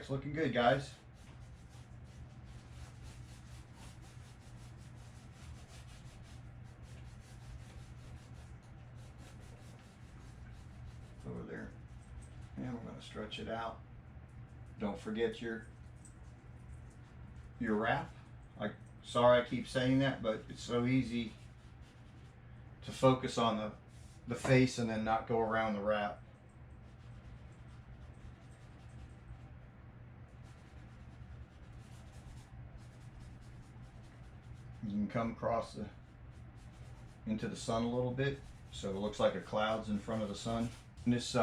it's looking good, guys. Over there. And we're going to stretch it out. Don't forget your wrap. Sorry I keep saying that, but it's so easy to focus on the face and then not go around the wrap. You can come across into the sun a little bit, so it looks like a cloud's in front of the sun. And this,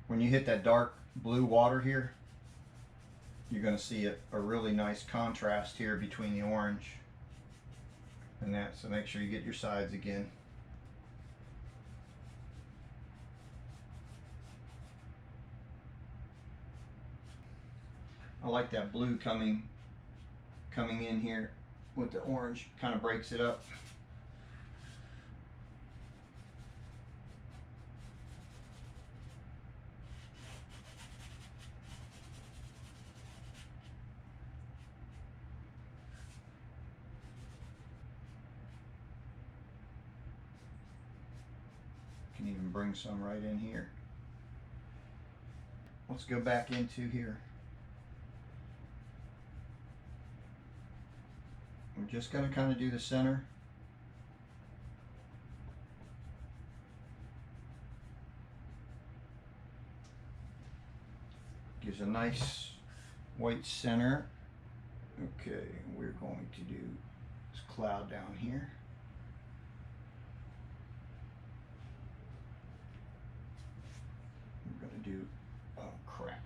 when you hit that dark blue water here, you're going to see a really nice contrast here between the orange and that. So make sure you get your sides again. I like that blue coming in here with the orange, kind of breaks it up. Can even bring some right in here. Let's go back into here. We're just going to kind of do the center. Gives a nice white center. Okay, we're going to do this cloud down here. We're going to do, oh crap.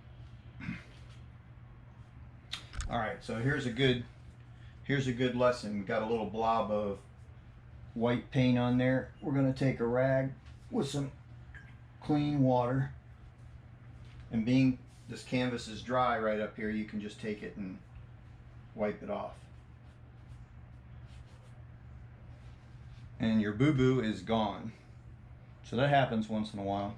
All right, so here's a good lesson. We've got a little blob of white paint on there. We're going to take a rag with some clean water, and being this canvas is dry right up here, you can just take it and wipe it off. And your boo-boo is gone. So that happens once in a while.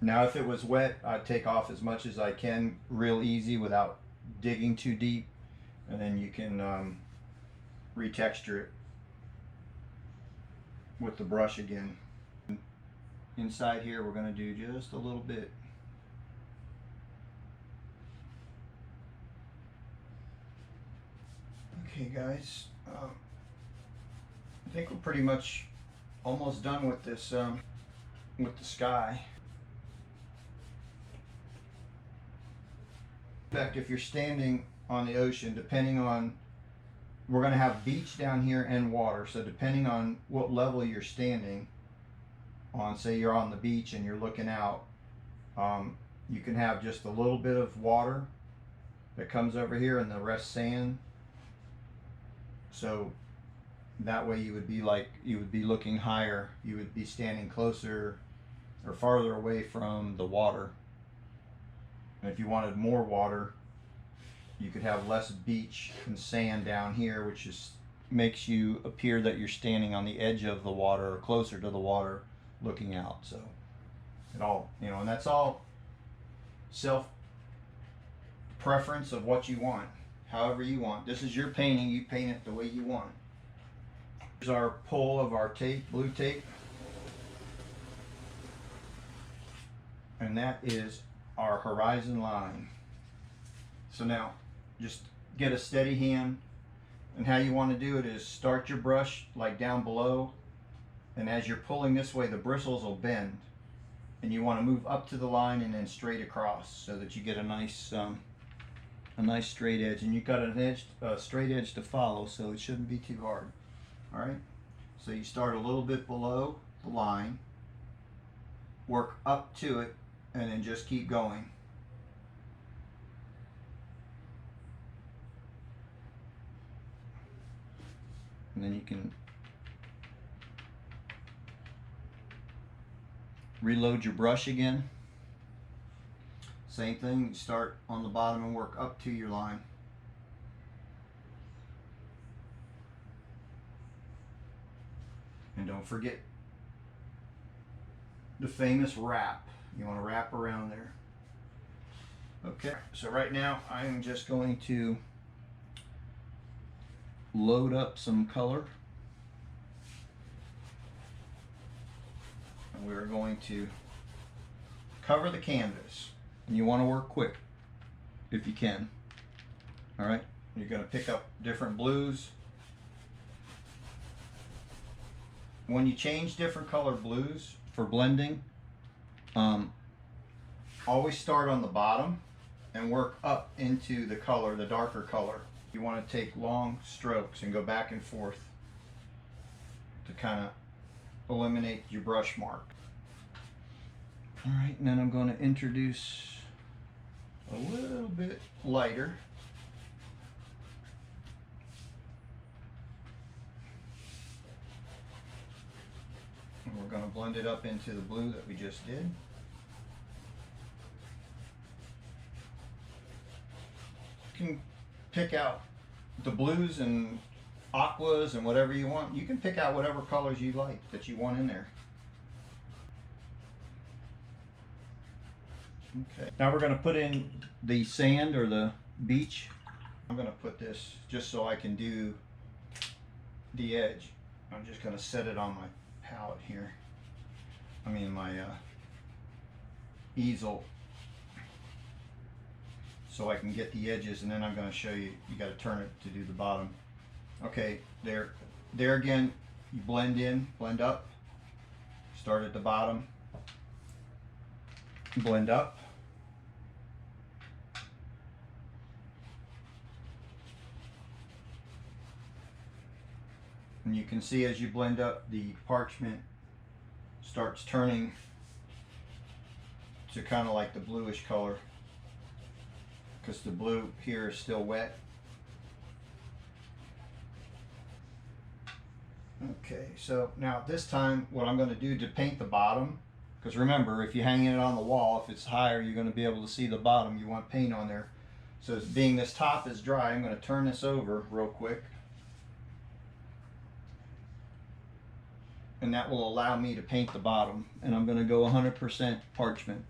Now if it was wet, I'd take off as much as I can real easy without digging too deep, and then you can retexture it with the brush again. Inside here we're going to do just a little bit. Okay guys, I think we're pretty much almost done with this, with the sky. In fact, if you're standing on the ocean, depending on, we're going to have beach down here and water, so depending on what level you're standing on, say you're on the beach and you're looking out, you can have just a little bit of water that comes over here and the rest sand. So that way you would be looking higher, you would be standing closer or farther away from the water. And if you wanted more water, you could have less beach and sand down here, which just makes you appear that you're standing on the edge of the water or closer to the water looking out. So it all, and that's all self preference of what you want, however you want. This is your painting, you paint it the way you want. Here's our pull of our tape, blue tape. And that is our horizon line. So now just get a steady hand, and how you want to do it is start your brush like down below, and as you're pulling this way the bristles will bend, and you want to move up to the line and then straight across so that you get a nice straight edge, and you've got a straight edge to follow, so it shouldn't be too hard. All right, so you start a little bit below the line, work up to it, and then just keep going. And then you can reload your brush again. Same thing, you start on the bottom and work up to your line. And don't forget the famous wrap. You want to wrap around there. Okay, so right now I'm just going to load up some color. And we're going to cover the canvas. And you want to work quick if you can. All right, you're going to pick up different blues. When you change different color blues for blending, always start on the bottom and work up into the color, the darker color. You want to take long strokes and go back and forth to kind of eliminate your brush mark. All right, and then I'm going to introduce a little bit lighter. And we're going to blend it up into the blue that we just did. You can pick out the blues and aquas and whatever you want. You can pick out whatever colors you like that you want in there. Okay, now we're going to put in the sand or the beach. I'm going to put this just so I can do the edge. I'm just going to set it on my palette here. I mean my easel, so I can get the edges, and then I'm going to show you, you got to turn it to do the bottom. Okay, there again, you blend in, blend up, start at the bottom, blend up, and you can see as you blend up, the parchment starts turning to kind of like the bluish color, because the blue here is still wet. Okay, so now this time what I'm going to do to paint the bottom, because remember, if you're hanging it on the wall, if it's higher, you're going to be able to see the bottom. You want paint on there. So being this top is dry, I'm going to turn this over real quick. And that will allow me to paint the bottom. And I'm going to go 100% parchment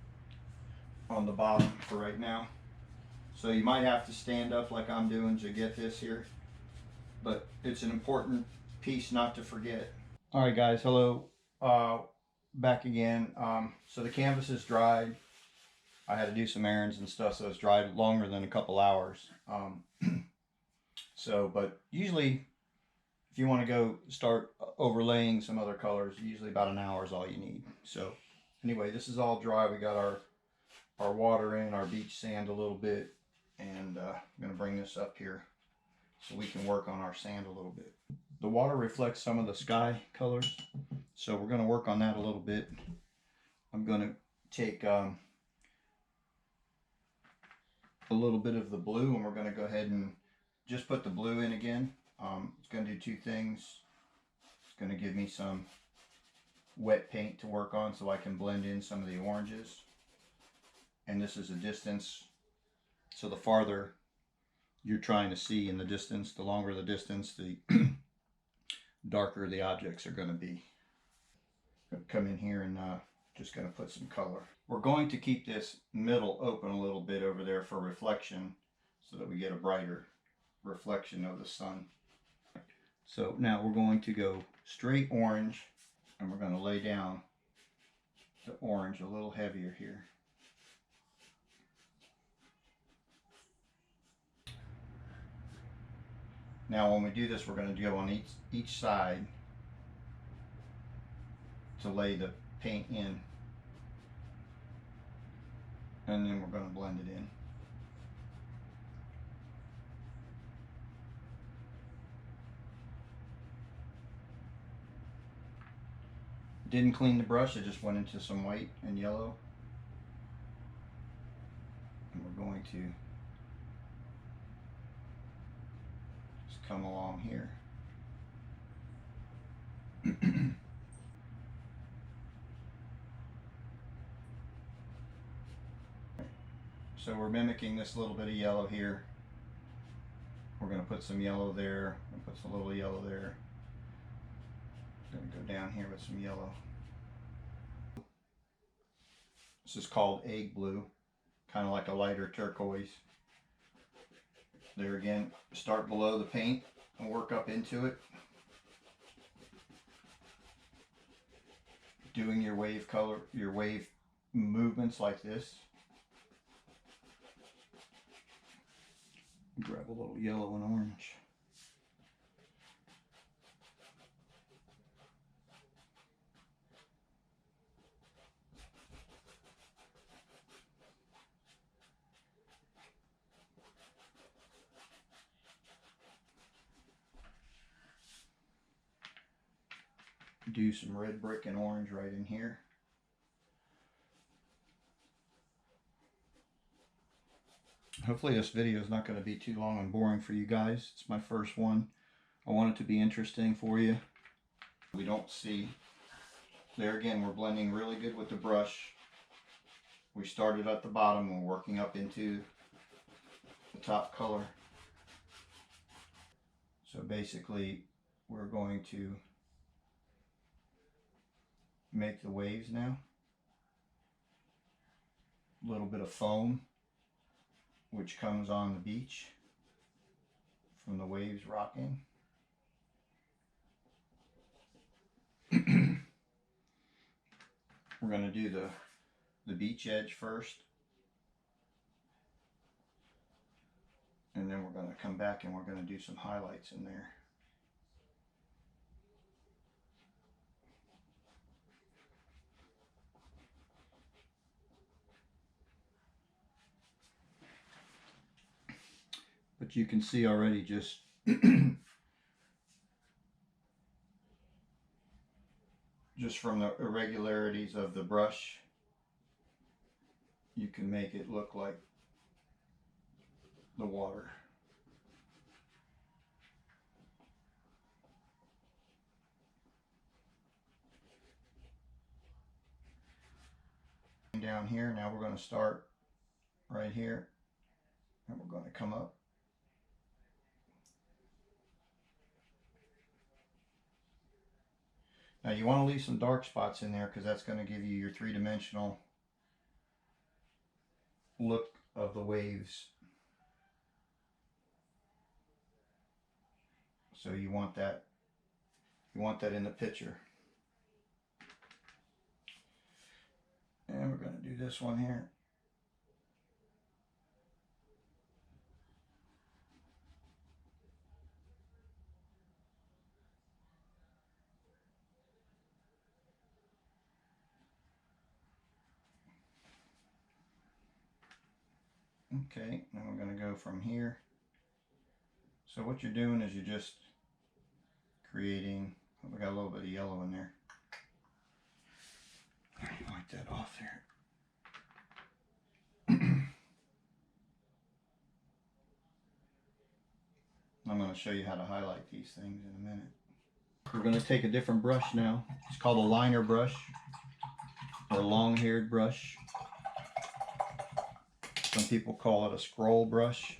on the bottom for right now. So you might have to stand up like I'm doing to get this here, but it's an important piece not to forget. All right, guys, hello, back again. So the canvas is dried. I had to do some errands and stuff, so it's dried longer than a couple hours. But usually, if you want to go start overlaying some other colors, usually about an hour is all you need. So anyway, this is all dry. We got our water in, our beach sand a little bit, and I'm going to bring this up here so we can work on our sand a little bit. The water reflects some of the sky colors, so we're going to work on that a little bit. I'm going to take a little bit of the blue, and we're going to go ahead and just put the blue in again. It's going to do two things. It's going to give me some wet paint to work on so I can blend in some of the oranges. And this is a distance, so the farther you're trying to see in the distance, the longer the distance, the darker the objects are going to be. Come in here and just going to put some color. We're going to keep this middle open a little bit over there for reflection so that we get a brighter reflection of the sun. So now we're going to go straight orange, and we're going to lay down the orange a little heavier here. Now when we do this, we're going to go on each side to lay the paint in, and then we're going to blend it in. Didn't clean the brush, it just went into some white and yellow. And we're going to just come along here. So we're mimicking this little bit of yellow here. We're going to put some yellow there, and put some little yellow there. Going to go down here with some yellow. This is called egg blue, kind of like a lighter turquoise. There again, start below the paint and work up into it. Doing your wave color, your wave movements like this. Grab a little yellow and orange. Do some red brick and orange right in here. Hopefully this video is not going to be too long and boring for you guys. It's my first one. I want it to be interesting for you. We don't see. There again, we're blending really good with the brush. We started at the bottom and we're working up into the top color. So basically, we're going to make the waves now. A little bit of foam, which comes on the beach from the waves rocking. We're going to do the beach edge first. And then we're going to come back and we're going to do some highlights in there. But you can see already just just from the irregularities of the brush, you can make it look like the water. Down here, now we're going to start right here and we're going to come up. Now you want to leave some dark spots in there because that's going to give you your three-dimensional look of the waves. So you want that in the picture. And we're going to do this one here. Okay, now we're going to go from here. So what you're doing is you're just creating, we got a little bit of yellow in there. Wipe that off there. I'm going to show you how to highlight these things in a minute. We're going to take a different brush now. It's called a liner brush or long-haired brush. Some people call it a scroll brush,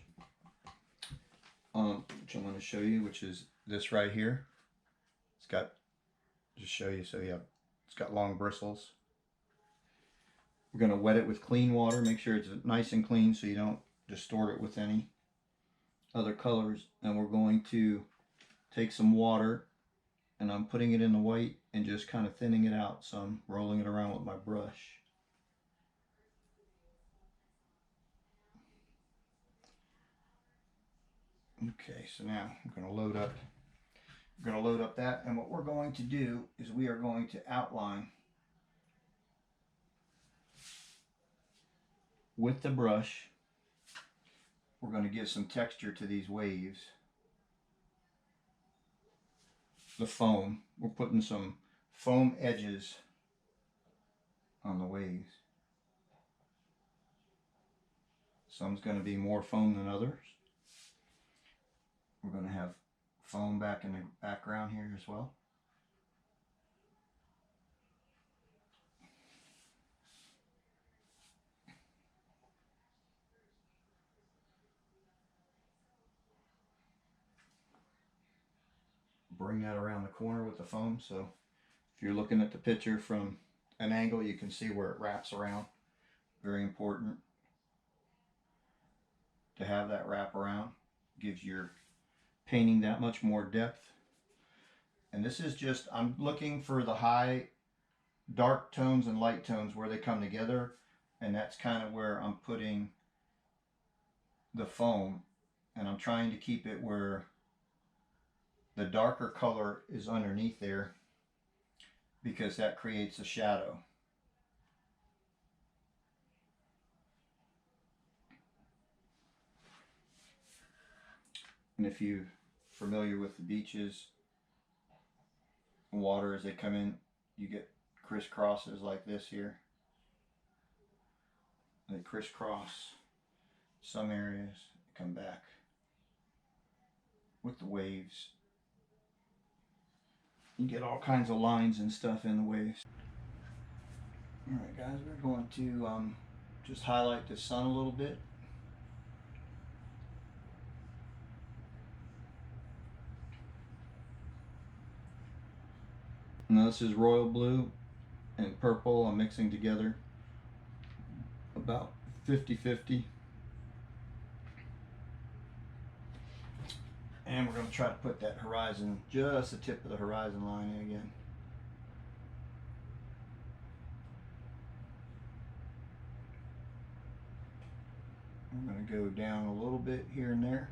which I'm going to show you, which is this right here. It's got, just show you, so yeah, it's got long bristles. We're going to wet it with clean water. Make sure it's nice and clean so you don't distort it with any other colors. And we're going to take some water, and I'm putting it in the white and just kind of thinning it out. So I'm rolling it around with my brush. Okay, so now I'm going to load up that, and what we're going to do is we are going to outline with the brush. We're going to give some texture to these waves. The foam, we're putting some foam edges on the waves. Some's going to be more foam than others. We're going to have foam back in the background here as well. Bring that around the corner with the foam, so if you're looking at the picture from an angle, you can see where it wraps around. Very important. to have that wrap around. Gives your painting that much more depth. And this is just, I'm looking for the high dark tones and light tones where they come together, and that's kind of where I'm putting the foam, and I'm trying to keep it where the darker color is underneath there because that creates a shadow. And if you're familiar with the beaches, water as they come in, you get crisscrosses like this here. They crisscross some areas, come back with the waves. You get all kinds of lines and stuff in the waves. Alright guys, we're going to just highlight the sun a little bit. Now this is royal blue and purple I'm mixing together about 50-50. And we're going to try to put that horizon, just the tip of the horizon line in again. I'm going to go down a little bit here and there.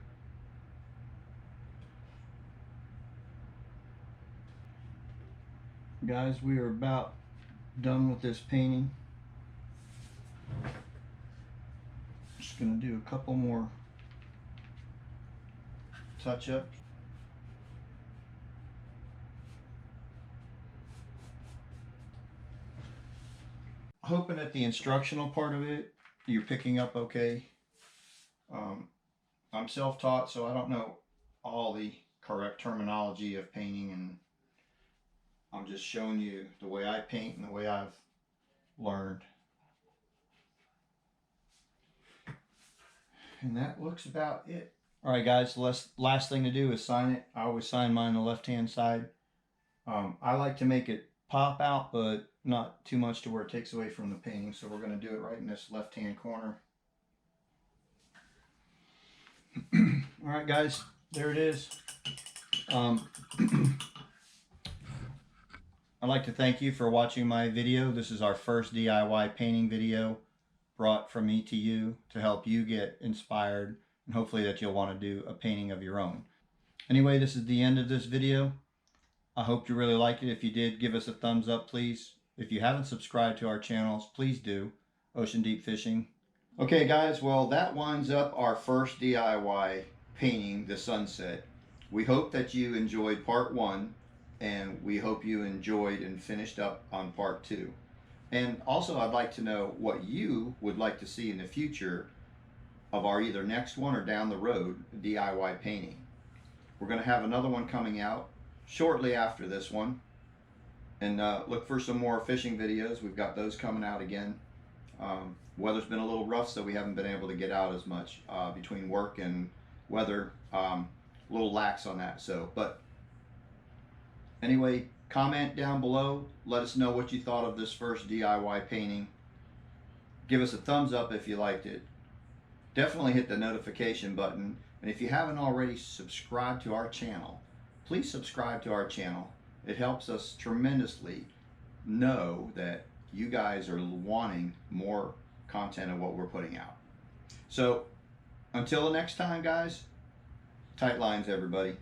Guys, we are about done with this painting. Just going to do a couple more touch-ups. Hoping that the instructional part of it you're picking up okay. I'm self-taught, so I don't know all the correct terminology of painting, and I'm just showing you the way I paint and the way I've learned. And that looks about it. Alright guys, last thing to do is sign it. I always sign mine on the left hand side. I like to make it pop out, but not too much to where it takes away from the painting, so we're going to do it right in this left hand corner. Alright guys, there it is. I'd like to thank you for watching my video. This is our first DIY painting video brought from me to you to help you get inspired, and hopefully that you'll want to do a painting of your own. Anyway, this is the end of this video. I hope you really liked it. If you did, give us a thumbs up, please. If you haven't subscribed to our channels, please do. Ocean Deep Fishing. Okay guys, well that winds up our first DIY painting, the sunset. We hope that you enjoyed part 1, and we hope you enjoyed and finished up on part 2. And also I'd like to know what you would like to see in the future of our either next one or down the road DIY painting. We're going to have another one coming out shortly after this one, and look for some more fishing videos. We've got those coming out again. Weather's been a little rough, so we haven't been able to get out as much between work and weather. A little lax on that. So, but anyway, comment down below. Let us know what you thought of this first DIY painting. Give us a thumbs up if you liked it. Definitely hit the notification button. And if you haven't already subscribed to our channel, please subscribe to our channel. It helps us tremendously know that you guys are wanting more content of what we're putting out. So until the next time guys, tight lines everybody.